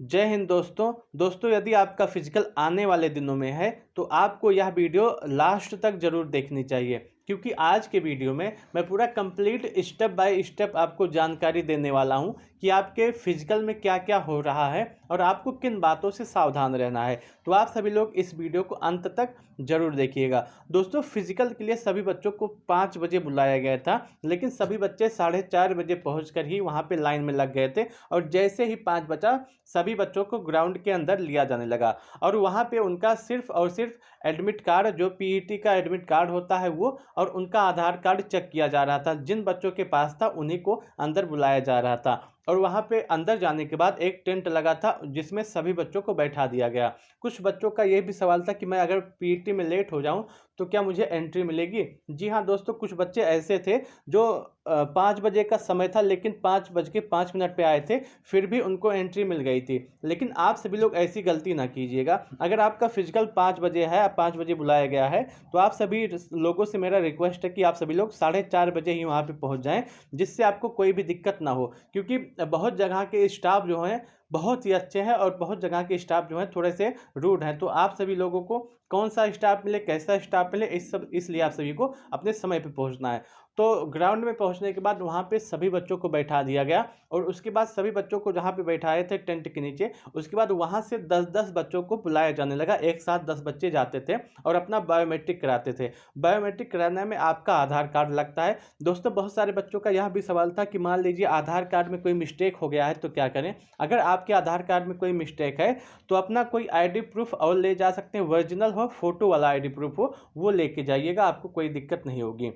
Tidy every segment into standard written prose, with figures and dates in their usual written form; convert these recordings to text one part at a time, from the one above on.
जय हिंद दोस्तों यदि आपका फिजिकल आने वाले दिनों में है तो आपको यह वीडियो लास्ट तक जरूर देखनी चाहिए, क्योंकि आज के वीडियो में मैं पूरा कंप्लीट स्टेप बाय स्टेप आपको जानकारी देने वाला हूं कि आपके फिजिकल में क्या क्या हो रहा है और आपको किन बातों से सावधान रहना है। तो आप सभी लोग इस वीडियो को अंत तक जरूर देखिएगा। दोस्तों, फिजिकल के लिए सभी बच्चों को 5 बजे बुलाया गया था, लेकिन सभी बच्चे 4:30 बजे पहुंचकर ही वहां पे लाइन में लग गए थे और जैसे ही 5 बचा सभी बच्चों को ग्राउंड के अंदर लिया जाने लगा और वहाँ पे उनका सिर्फ और सिर्फ एडमिट कार्ड, जो पीईटी का एडमिट कार्ड होता है वो, और उनका आधार कार्ड चेक किया जा रहा था। जिन बच्चों के पास था उन्हीं को अंदर बुलाया जा रहा था और वहाँ पे अंदर जाने के बाद एक टेंट लगा था जिसमें सभी बच्चों को बैठा दिया गया। कुछ बच्चों का यह भी सवाल था कि मैं अगर पीईटी में लेट हो जाऊं तो क्या मुझे एंट्री मिलेगी। जी हाँ दोस्तों, कुछ बच्चे ऐसे थे जो 5 बजे का समय था लेकिन 5:05 पे आए थे, फिर भी उनको एंट्री मिल गई थी। लेकिन आप सभी लोग ऐसी गलती ना कीजिएगा। अगर आपका फिजिकल 5 बजे है, 5 बजे बुलाया गया है, तो आप सभी लोगों से मेरा रिक्वेस्ट है कि आप सभी लोग 4:30 बजे ही वहाँ पे पहुँच जाएं, जिससे आपको कोई भी दिक्कत ना हो। क्योंकि बहुत जगह के स्टाफ जो हैं बहुत ही अच्छे हैं और बहुत जगह के स्टाफ जो हैं थोड़े से रूड हैं। तो आप सभी लोगों को कौन सा स्टाफ मिले, कैसा स्टाफ मिले, इसलिए आप सभी को अपने समय पे पहुंचना है। तो ग्राउंड में पहुंचने के बाद वहां पे सभी बच्चों को बैठा दिया गया और उसके बाद सभी बच्चों को जहां पे बैठाए थे टेंट के नीचे, उसके बाद वहां से 10-10 बच्चों को बुलाया जाने लगा। एक साथ 10 बच्चे जाते थे और अपना बायोमेट्रिक कराते थे। बायोमेट्रिक कराने में आपका आधार कार्ड लगता है। दोस्तों, बहुत सारे बच्चों का यह भी सवाल था कि मान लीजिए आधार कार्ड में कोई मिस्टेक हो गया है तो क्या करें। अगर आपके आधार कार्ड में कोई मिस्टेक है तो अपना कोई आईडी प्रूफ और ले जा सकते हैं, ओरिजिनल हो, फोटो वाला आईडी प्रूफ हो, वो लेके जाइएगा, आपको कोई दिक्कत नहीं होगी।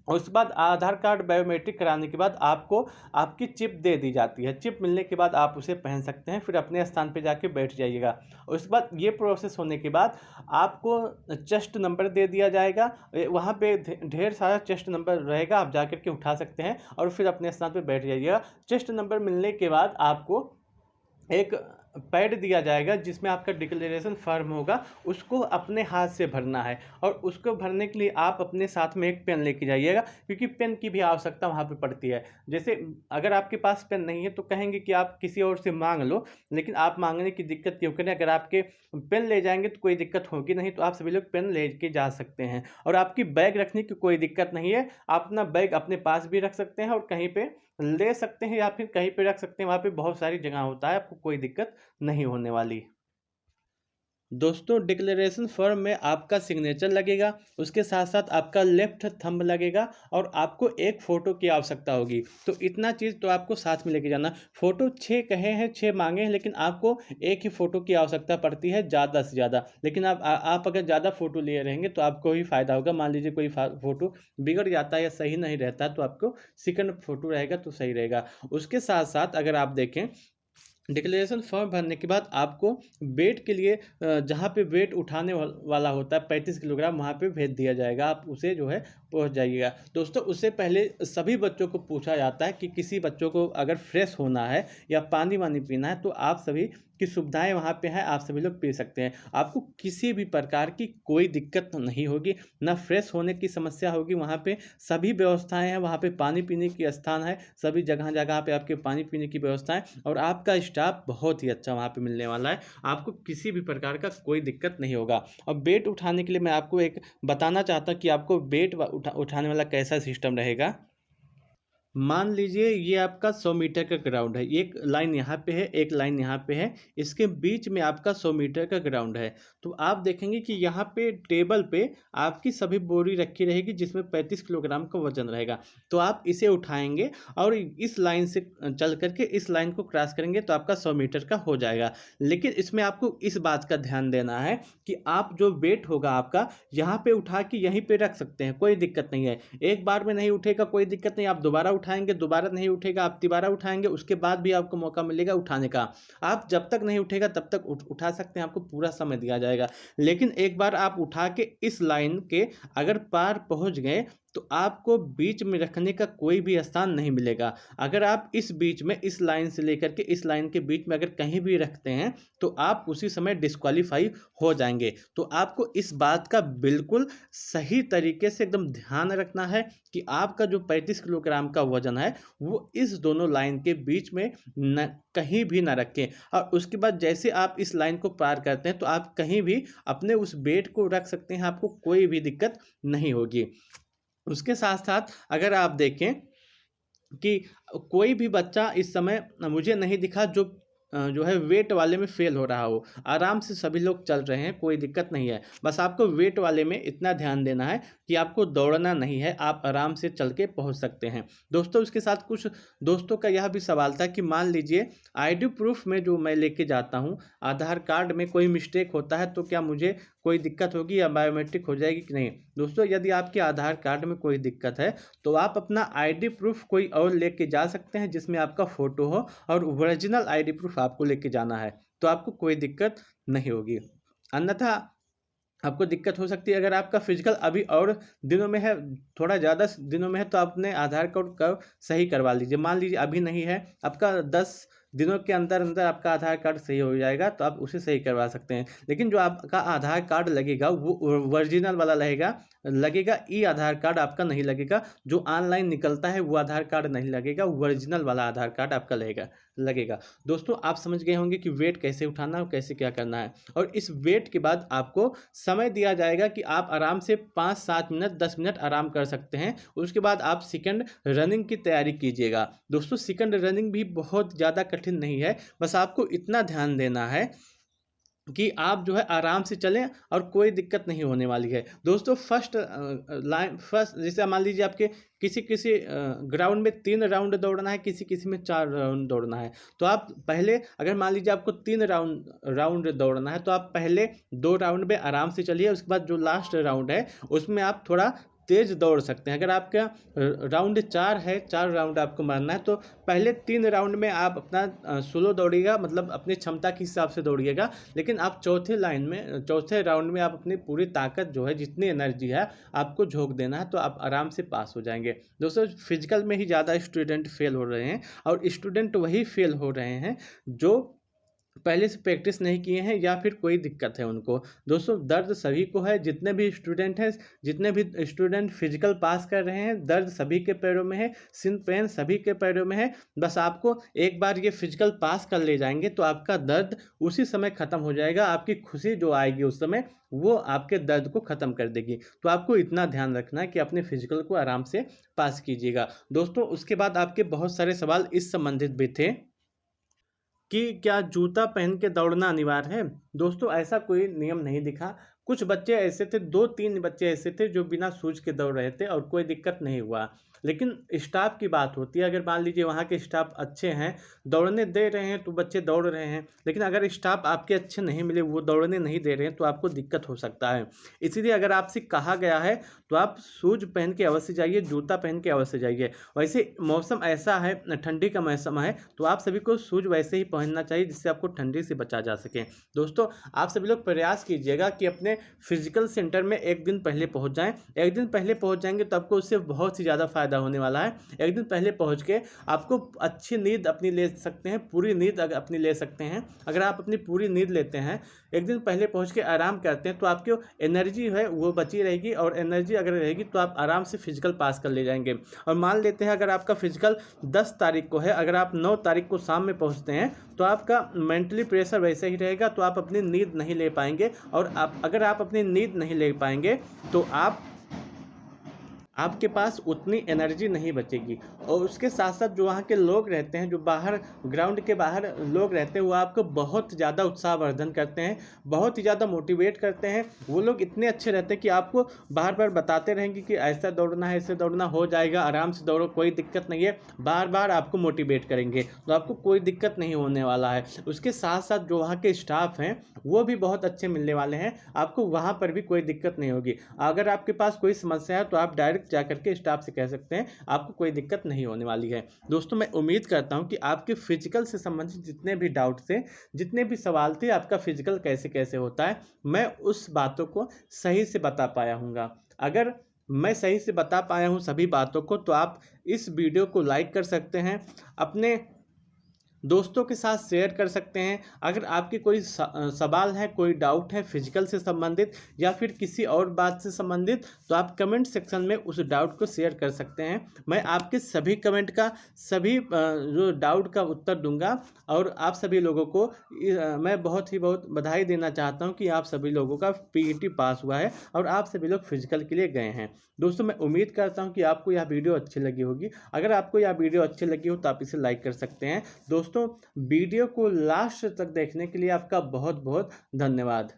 उसके बाद आधार कार्ड बायोमेट्रिक कराने के बाद आपको आपकी चिप दे दी जाती है। चिप मिलने के बाद आप उसे पहन सकते हैं, फिर अपने स्थान पे जाके बैठ जाइएगा। उसके बाद ये प्रोसेस होने के बाद आपको चेस्ट नंबर दे दिया जाएगा। वहाँ पे ढेर सारा चेस्ट नंबर रहेगा, आप जाकर के उठा सकते हैं और फिर अपने स्थान पे बैठ जाइएगा। चेस्ट नंबर मिलने के बाद आपको एक पैड दिया जाएगा जिसमें आपका डिक्लेरेशन फॉर्म होगा, उसको अपने हाथ से भरना है और उसको भरने के लिए आप अपने साथ में एक पेन लेके जाइएगा, क्योंकि पेन की भी आवश्यकता वहाँ पे पड़ती है। जैसे अगर आपके पास पेन नहीं है तो कहेंगे कि आप किसी और से मांग लो, लेकिन आप मांगने की दिक्कत क्यों करें। अगर आपके पेन ले जाएंगे तो कोई दिक्कत होगी नहीं, तो आप सभी लोग पेन ले के जा सकते हैं। और आपकी बैग रखने की कोई दिक्कत नहीं है, आप अपना बैग अपने पास भी रख सकते हैं और कहीं पे ले सकते हैं या फिर कहीं पे रख सकते हैं। वहाँ पे बहुत सारी जगह होता है, आपको कोई दिक्कत नहीं होने वाली। दोस्तों, डिक्लेरेशन फॉर्म में आपका सिग्नेचर लगेगा, उसके साथ साथ आपका लेफ्ट थंब लगेगा और आपको एक फ़ोटो की आवश्यकता होगी। तो इतना चीज़ तो आपको साथ में लेके जाना। फ़ोटो 6 कहे हैं, 6 मांगे हैं, लेकिन आपको एक ही फ़ोटो की आवश्यकता पड़ती है ज़्यादा से ज़्यादा। लेकिन आप अगर ज़्यादा फ़ोटो लिए रहेंगे तो आपको ही फ़ायदा होगा। मान लीजिए कोई फ़ोटो बिगड़ जाता है या सही नहीं रहता, तो आपको सेकंड फ़ोटो रहेगा तो सही रहेगा। उसके साथ साथ अगर आप देखें, डिक्लेरेशन फॉर्म भरने के बाद आपको वेट के लिए जहाँ पे वेट उठाने वाला होता है 35 किलोग्राम, वहाँ पे भेज दिया जाएगा। आप उसे जो है पहुँच जाइएगा। दोस्तों, उससे पहले सभी बच्चों को पूछा जाता है कि किसी बच्चों को अगर फ्रेश होना है या पानी वानी पीना है तो आप सभी की सुविधाएं वहाँ पे हैं, आप सभी लोग पी सकते हैं। आपको किसी भी प्रकार की कोई दिक्कत नहीं होगी, ना फ्रेश होने की समस्या होगी। वहाँ पे सभी व्यवस्थाएं हैं, वहाँ पे पानी पीने की स्थान है, सभी जगह जगह पे आपके पानी पीने की व्यवस्था है और आपका स्टाफ बहुत ही अच्छा वहाँ पे मिलने वाला है। आपको किसी भी प्रकार का कोई दिक्कत नहीं होगा। और वेट उठाने के लिए मैं आपको एक बताना चाहता हूँ कि आपको वेट उठाने वाला कैसा सिस्टम रहेगा। मान लीजिए ये आपका 100 मीटर का ग्राउंड है, एक लाइन यहाँ पे है, एक लाइन यहाँ पे है, इसके बीच में आपका 100 मीटर का ग्राउंड है। तो आप देखेंगे कि यहाँ पे टेबल पे आपकी सभी बोरी रखी रहेगी जिसमें 35 किलोग्राम का वजन रहेगा। तो आप इसे उठाएंगे और इस लाइन से चल करके इस लाइन को क्रॉस करेंगे तो आपका 100 मीटर का हो जाएगा। लेकिन इसमें आपको इस बात का ध्यान देना है कि आप जो वेट होगा आपका यहाँ पे उठा के यहीं पे रख सकते हैं, कोई दिक्कत नहीं है। एक बार में नहीं उठेगा कोई दिक्कत नहीं, आप दोबारा उठाएंगे, दोबारा नहीं उठेगा, आप तिबारा उठाएंगे, उसके बाद भी आपको मौका मिलेगा उठाने का। आप जब तक नहीं उठेगा तब तक उठा सकते हैं, आपको पूरा समय दिया जाएगा। लेकिन एक बार आप उठा के इस लाइन के अगर पार पहुंच गए तो आपको बीच में रखने का कोई भी स्थान नहीं मिलेगा। अगर आप इस बीच में इस लाइन से लेकर के इस लाइन के बीच में अगर कहीं भी रखते हैं तो आप उसी समय डिस्क्वालीफाई हो जाएंगे। तो आपको इस बात का बिल्कुल सही तरीके से एकदम ध्यान रखना है कि आपका जो 35 किलोग्राम का वजन है वो इस दोनों लाइन के बीच में न कहीं भी ना रखें। और उसके बाद जैसे आप इस लाइन को पार करते हैं तो आप कहीं भी अपने उस वेट को रख सकते हैं, आपको कोई भी दिक्कत नहीं होगी। उसके साथ साथ अगर आप देखें कि कोई भी बच्चा इस समय मुझे नहीं दिखा जो है वेट वाले में फेल हो रहा हो। आराम से सभी लोग चल रहे हैं, कोई दिक्कत नहीं है। बस आपको वेट वाले में इतना ध्यान देना है कि आपको दौड़ना नहीं है, आप आराम से चल के पहुंच सकते हैं। दोस्तों उसके साथ कुछ दोस्तों का यह भी सवाल था कि मान लीजिए आईडी प्रूफ में जो मैं लेके जाता हूं, आधार कार्ड में कोई मिस्टेक होता है तो क्या मुझे कोई दिक्कत होगी या बायोमेट्रिक हो जाएगी कि नहीं। दोस्तों यदि आपके आधार कार्ड में कोई दिक्कत है तो आप अपना आईडी प्रूफ कोई और लेके जा सकते हैं जिसमें आपका फोटो हो और ओरिजिनल आईडी प्रूफ आपको लेके जाना है, तो आपको कोई दिक्कत नहीं होगी। अन्यथा आपको दिक्कत हो सकती है अगर आपका फिजिकल अभी और दिनों में है, थोड़ा ज़्यादा दिनों में है, तो अपने आधार कार्ड का सही करवा लीजिए। मान लीजिए अभी नहीं है, आपका 10 दिनों के अंदर अंदर आपका आधार कार्ड सही हो जाएगा तो आप उसे सही करवा सकते हैं। लेकिन जो आपका आधार कार्ड लगेगा वो ओरिजिनल वाला लगेगा। ई आधार कार्ड आपका नहीं लगेगा, जो ऑनलाइन निकलता है वो आधार कार्ड नहीं लगेगा, ओरिजिनल वाला आधार कार्ड आपका लगेगा। दोस्तों आप समझ गए होंगे कि वेट कैसे उठाना है और कैसे क्या करना है। और इस वेट के बाद आपको समय दिया जाएगा कि आप आराम से 5-7 मिनट 10 मिनट आराम कर सकते हैं। उसके बाद आप सेकंड रनिंग की तैयारी कीजिएगा। दोस्तों सेकंड रनिंग भी बहुत ज़्यादा कठिन नहीं है, बस आपको इतना ध्यान देना है कि आप जो है आराम से चलें और कोई दिक्कत नहीं होने वाली है। दोस्तों फर्स्ट जैसे मान लीजिए आपके किसी किसी ग्राउंड में 3 राउंड दौड़ना है, किसी किसी में 4 राउंड दौड़ना है। तो आप पहले अगर मान लीजिए आपको 3 राउंड दौड़ना है तो आप पहले 2 राउंड में आराम से चलिए। उसके बाद जो लास्ट राउंड है उसमें आप थोड़ा तेज दौड़ सकते हैं। अगर आपका राउंड 4 है, 4 राउंड आपको मारना है तो पहले 3 राउंड में आप अपना स्लो दौड़िएगा, मतलब अपनी क्षमता के हिसाब से दौड़िएगा। लेकिन आप चौथे राउंड में आप अपनी पूरी ताकत जो है, जितनी एनर्जी है आपको झोंक देना है, तो आप आराम से पास हो जाएंगे। दोस्तों फिजिकल में ही ज़्यादा स्टूडेंट फेल हो रहे हैं, और स्टूडेंट वही फेल हो रहे हैं जो पहले से प्रैक्टिस नहीं किए हैं या फिर कोई दिक्कत है उनको। दोस्तों दर्द सभी को है, जितने भी स्टूडेंट फिजिकल पास कर रहे हैं, दर्द सभी के पैरों में है, सिन पेन सभी के पैरों में है। बस आपको एक बार ये फिजिकल पास कर ले जाएंगे तो आपका दर्द उसी समय ख़त्म हो जाएगा। आपकी खुशी जो आएगी उस समय वो आपके दर्द को ख़त्म कर देगी। तो आपको इतना ध्यान रखना है कि अपने फिजिकल को आराम से पास कीजिएगा। दोस्तों उसके बाद आपके बहुत सारे सवाल इस संबंधित भी थे कि क्या जूता पहन के दौड़ना अनिवार्य है। दोस्तों ऐसा कोई नियम नहीं दिखा। कुछ बच्चे ऐसे थे, 2-3 बच्चे ऐसे थे जो बिना शूज के दौड़ रहे थे और कोई दिक्कत नहीं हुआ। लेकिन स्टाफ की बात होती है, अगर मान लीजिए वहाँ के स्टाफ अच्छे हैं, दौड़ने दे रहे हैं तो बच्चे दौड़ रहे हैं। लेकिन अगर स्टाफ आपके अच्छे नहीं मिले, वो दौड़ने नहीं दे रहे हैं, तो आपको दिक्कत हो सकता है। इसीलिए अगर आपसे कहा गया है तो आप शूज पहन के अवश्य जाइए, जूता पहन के अवश्य जाइए। वैसे मौसम ऐसा है, ठंडी का मौसम है, तो आप सभी को शूज वैसे ही पहनना चाहिए जिससे आपको ठंडी से बचा जा सके। दोस्तों आप सभी लोग प्रयास कीजिएगा कि अपने फिजिकल सेंटर में एक दिन पहले पहुंच जाएं। एक दिन पहले पहुंच जाएंगे तो आपको उससे बहुत ही ज़्यादा फायदा होने वाला है। एक दिन पहले पहुंच के आपको अच्छी नींद अपनी ले सकते हैं, पूरी नींद अपनी ले सकते हैं। अगर आप अपनी पूरी नींद लेते हैं, एक दिन पहले पहुंच के आराम करते हैं, तो आपकी एनर्जी है वो बची रहेगी, और एनर्जी अगर रहेगी तो आप आराम से फिजिकल पास कर ले जाएंगे। और मान लेते हैं अगर आपका फिजिकल 10 तारीख को है, अगर आप 9 तारीख को शाम में पहुंचते हैं तो आपका मेंटली प्रेशर वैसे ही रहेगा, तो आप अपनी नींद नहीं ले पाएंगे। और अगर आप अपनी नींद नहीं ले पाएंगे तो आपके पास उतनी एनर्जी नहीं बचेगी। और उसके साथ साथ जो वहाँ के लोग रहते हैं, जो बाहर ग्राउंड के बाहर लोग रहते हैं, वो आपको बहुत ज़्यादा उत्साहवर्धन करते हैं, बहुत ही ज़्यादा मोटिवेट करते हैं। वो लोग इतने अच्छे रहते हैं कि आपको बार बार बताते रहेंगे कि ऐसा दौड़ना है, ऐसे दौड़ना, हो जाएगा, आराम से दौड़ो, कोई दिक्कत नहीं है। बार बार आपको मोटिवेट करेंगे, तो आपको कोई दिक्कत नहीं होने वाला है। उसके साथ साथ जो वहाँ के स्टाफ हैं वो भी बहुत अच्छे मिलने वाले हैं, आपको वहाँ पर भी कोई दिक्कत नहीं होगी। अगर आपके पास कोई समस्या है तो आप डायरेक्ट जा करके स्टाफ से कह सकते हैं, आपको कोई दिक्कत नहीं होने वाली है। दोस्तों मैं उम्मीद करता हूं कि आपके फिजिकल से संबंधित जितने भी डाउट थे, जितने भी सवाल थे, आपका फिजिकल कैसे कैसे होता है, मैं उस बातों को सही से बता पाया हूँगा। अगर मैं सही से बता पाया हूँ सभी बातों को, तो आप इस वीडियो को लाइक कर सकते हैं, अपने दोस्तों के साथ शेयर कर सकते हैं। अगर आपके कोई सवाल है, कोई डाउट है फिजिकल से संबंधित या फिर किसी और बात से संबंधित, तो आप कमेंट सेक्शन में उस डाउट को शेयर कर सकते हैं। मैं आपके सभी कमेंट का, सभी जो डाउट का उत्तर दूंगा। और आप सभी लोगों को मैं बहुत बधाई देना चाहता हूं कि आप सभी लोगों का पीईटी पास हुआ है और आप सभी लोग फिजिकल के लिए गए हैं। दोस्तों, मैं उम्मीद करता हूं कि आपको यह वीडियो अच्छी लगी होगी। अगर आपको यह वीडियो अच्छी लगी हो तो आप इसे लाइक कर सकते हैं। दोस्तों, वीडियो को लास्ट तक देखने के लिए आपका बहुत बहुत धन्यवाद।